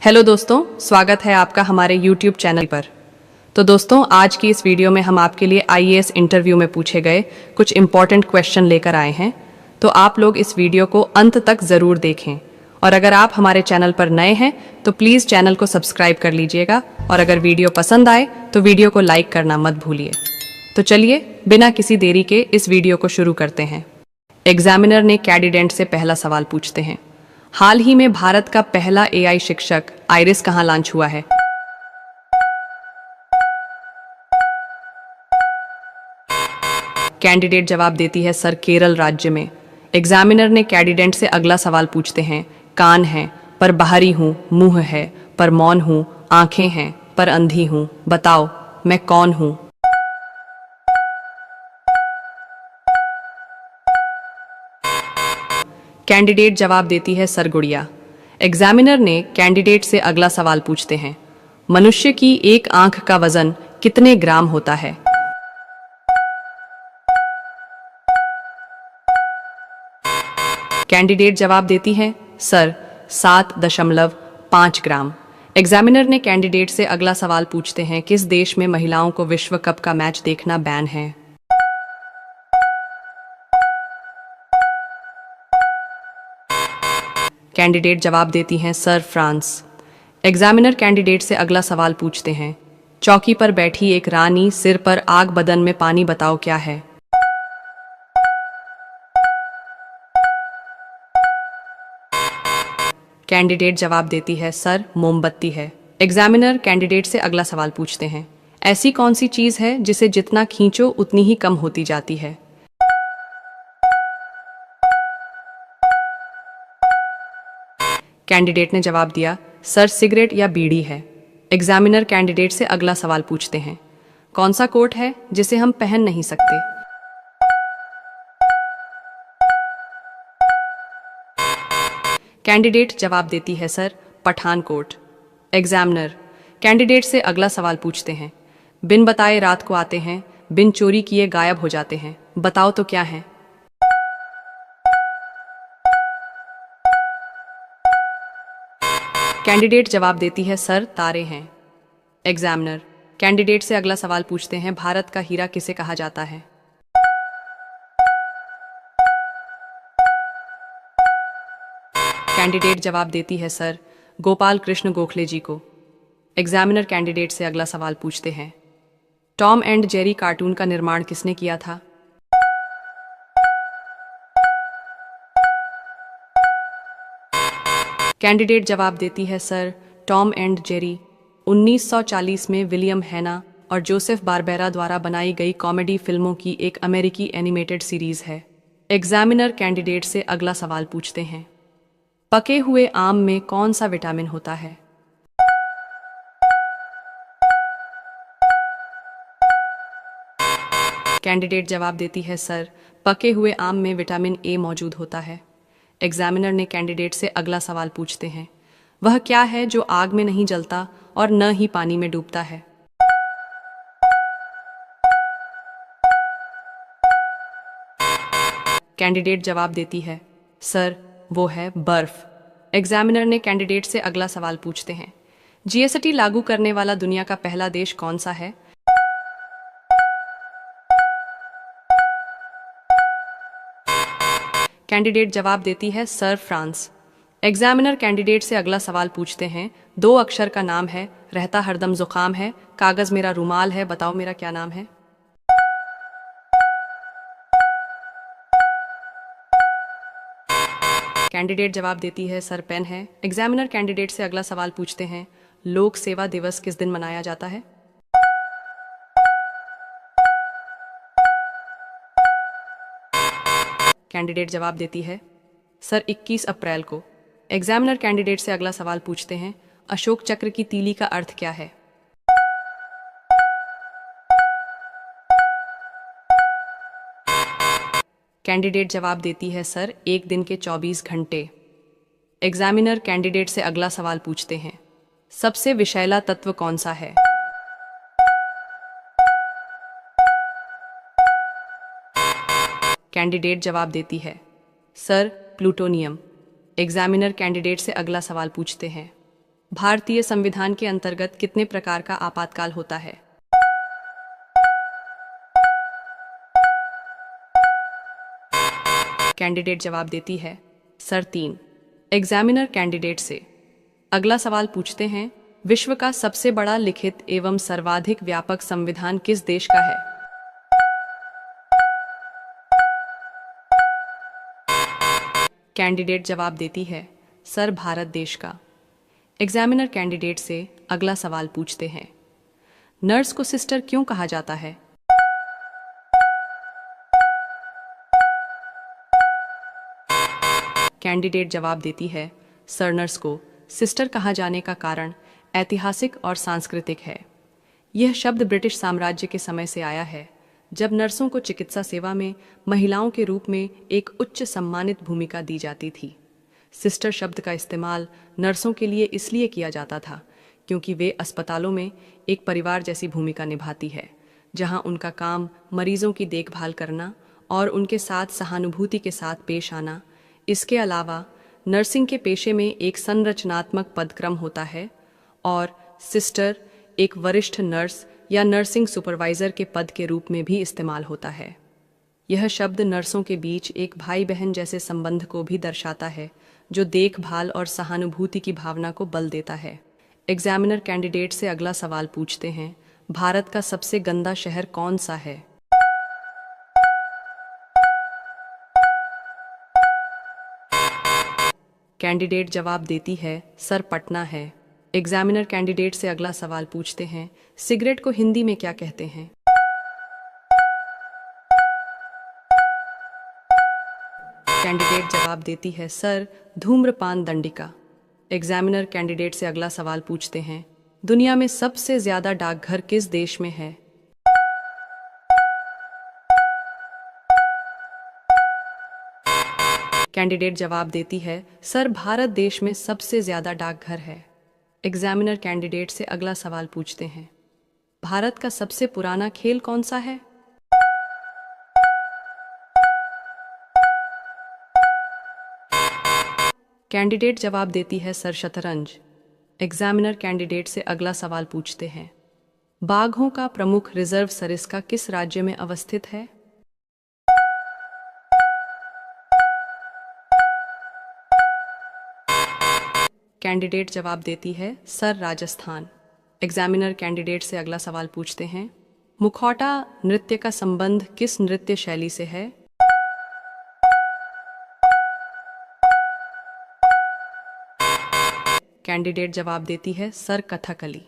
Hello दोस्तों, स्वागत है आपका हमारे YouTube चैनल पर। तो दोस्तों, आज की इस वीडियो में हम आपके लिए आईएएस इंटरव्यू में पूछे गए कुछ इंपॉर्टेंट क्वेश्चन लेकर आए हैं। तो आप लोग इस वीडियो को अंत तक ज़रूर देखें। और अगर आप हमारे चैनल पर नए हैं तो प्लीज़ चैनल को सब्सक्राइब कर लीजिएगा, और अगर वीडियो पसंद आए तो वीडियो को लाइक करना मत भूलिए। तो चलिए बिना किसी देरी के इस वीडियो को शुरू करते हैं। एग्जामिनर ने कैंडिडेट से पहला सवाल पूछते हैं, हाल ही में भारत का पहला एआई शिक्षक आइरिस कहाँ लॉन्च हुआ है? कैंडिडेट जवाब देती है, सर केरल राज्य में। एग्जामिनर ने कैंडिडेट से अगला सवाल पूछते हैं, कान हैं पर बाहरी हूँ, मुंह है पर मौन हूँ, आंखें हैं पर अंधी हूँ, बताओ मैं कौन हूँ? कैंडिडेट जवाब देती है, सर गुड़िया। एग्जामिनर ने कैंडिडेट से अगला सवाल पूछते हैं, मनुष्य की एक आंख का वजन कितने ग्राम होता है? कैंडिडेट जवाब देती है, सर 7.5 ग्राम। एग्जामिनर ने कैंडिडेट से अगला सवाल पूछते हैं, किस देश में महिलाओं को विश्व कप का मैच देखना बैन है? कैंडिडेट जवाब देती हैं, सर फ्रांस। एग्जामिनर कैंडिडेट से अगला सवाल पूछते हैं, चौकी पर बैठी एक रानी, सिर पर आग, बदन में पानी, बताओ क्या है? कैंडिडेट जवाब देती है, सर मोमबत्ती है। एग्जामिनर कैंडिडेट से अगला सवाल पूछते हैं, ऐसी कौन सी चीज है जिसे जितना खींचो उतनी ही कम होती जाती है? कैंडिडेट ने जवाब दिया, सर सिगरेट या बीड़ी है। एग्जामिनर कैंडिडेट से अगला सवाल पूछते हैं, कौन सा कोट है जिसे हम पहन नहीं सकते? कैंडिडेट जवाब देती है, sir Pathankot. Examiner candidate से अगला सवाल पूछते हैं, बिन बताए रात को आते हैं, बिन चोरी किए गायब हो जाते हैं, बताओ तो क्या है? कैंडिडेट जवाब देती है, सर तारे हैं। एग्जामिनर कैंडिडेट से अगला सवाल पूछते हैं, भारत का हीरा किसे कहा जाता है? कैंडिडेट जवाब देती है, सर गोपाल कृष्ण गोखले जी को। एग्जामिनर कैंडिडेट से अगला सवाल पूछते हैं, टॉम एंड जेरी कार्टून का निर्माण किसने किया था? कैंडिडेट जवाब देती है, सर टॉम एंड जेरी 1940 में विलियम हैना और जोसेफ बारबेरा द्वारा बनाई गई कॉमेडी फिल्मों की एक अमेरिकी एनिमेटेड सीरीज है। एग्जामिनर कैंडिडेट से अगला सवाल पूछते हैं, पके हुए आम में कौन सा विटामिन होता है? कैंडिडेट जवाब देती है, सर पके हुए आम में विटामिन ए मौजूद होता है। एग्जामिनर ने कैंडिडेट से अगला सवाल पूछते हैं, वह क्या है जो आग में नहीं जलता और न ही पानी में डूबता है? कैंडिडेट जवाब देती है, सर वो है बर्फ। एग्जामिनर ने कैंडिडेट से अगला सवाल पूछते हैं, जीएसटी लागू करने वाला दुनिया का पहला देश कौन सा है? कैंडिडेट जवाब देती है, सर फ्रांस। एग्जामिनर कैंडिडेट से अगला सवाल पूछते हैं, 2 अक्षर का नाम है, रहता हरदम जुकाम है, कागज मेरा रुमाल है, बताओ मेरा क्या नाम है? कैंडिडेट जवाब देती है, सर पेन है। एग्जामिनर कैंडिडेट से अगला सवाल पूछते हैं, लोक सेवा दिवस किस दिन मनाया जाता है? कैंडिडेट जवाब देती है, सर 21 अप्रैल को। एग्जामिनर कैंडिडेट से अगला सवाल पूछते हैं, अशोक चक्र की तीली का अर्थ क्या है? कैंडिडेट जवाब देती है, सर 1 दिन के 24 घंटे। एग्जामिनर कैंडिडेट से अगला सवाल पूछते हैं, सबसे विषैला तत्व कौन सा है? कैंडिडेट जवाब देती है, सर प्लूटोनियम। एग्जामिनर कैंडिडेट से अगला सवाल पूछते हैं, भारतीय संविधान के अंतर्गत कितने प्रकार का आपातकाल होता है? कैंडिडेट जवाब देती है सर 3। एग्जामिनर कैंडिडेट से अगला सवाल पूछते हैं, विश्व का सबसे बड़ा लिखित एवं सर्वाधिक व्यापक संविधान किस देश का है? कैंडिडेट जवाब देती है सर भारत देश का। एग्जामिनर कैंडिडेट से अगला सवाल पूछते हैं, नर्स को सिस्टर क्यों कहा जाता है? कैंडिडेट जवाब देती है सर नर्स को सिस्टर कहा जाने का कारण ऐतिहासिक और सांस्कृतिक है। यह शब्द ब्रिटिश साम्राज्य के समय से आया है, जब नर्सों को चिकित्सा सेवा में महिलाओं के रूप में एक उच्च सम्मानित भूमिका दी जाती थी। सिस्टर शब्द का इस्तेमाल नर्सों के लिए इसलिए किया जाता था क्योंकि वे अस्पतालों में एक परिवार जैसी भूमिका निभाती है, जहां उनका काम मरीजों की देखभाल करना और उनके साथ सहानुभूति के साथ पेश आना। इसके अलावा नर्सिंग के पेशे में एक संरचनात्मक पदक्रम होता है और सिस्टर एक वरिष्ठ नर्स या नर्सिंग सुपरवाइजर के पद के रूप में भी इस्तेमाल होता है। यह शब्द नर्सों के बीच एक भाई बहन जैसे संबंध को भी दर्शाता है, जो देखभाल और सहानुभूति की भावना को बल देता है। एग्जामिनर कैंडिडेट से अगला सवाल पूछते हैं, भारत का सबसे गंदा शहर कौन सा है? कैंडिडेट जवाब देती है सर पटना है। एग्जामिनर कैंडिडेट से अगला सवाल पूछते हैं, सिगरेट को हिंदी में क्या कहते हैं? कैंडिडेट जवाब देती है सर धूम्रपान दंडिका। एग्जामिनर कैंडिडेट से अगला सवाल पूछते हैं, दुनिया में सबसे ज्यादा डाकघर किस देश में है? कैंडिडेट जवाब देती है सर भारत देश में सबसे ज्यादा डाकघर है। एग्जामिनर कैंडिडेट से अगला सवाल पूछते हैं, भारत का सबसे पुराना खेल कौन सा है? कैंडिडेट जवाब देती है सर शतरंज। एग्जामिनर कैंडिडेट से अगला सवाल पूछते हैं, बाघों का प्रमुख रिजर्व सरिस्का किस राज्य में अवस्थित है? कैंडिडेट जवाब देती है सर राजस्थान। एग्जामिनर कैंडिडेट से अगला सवाल पूछते हैं, मुखौटा नृत्य का संबंध किस नृत्य शैली से है? कैंडिडेट जवाब देती है सर कथकली।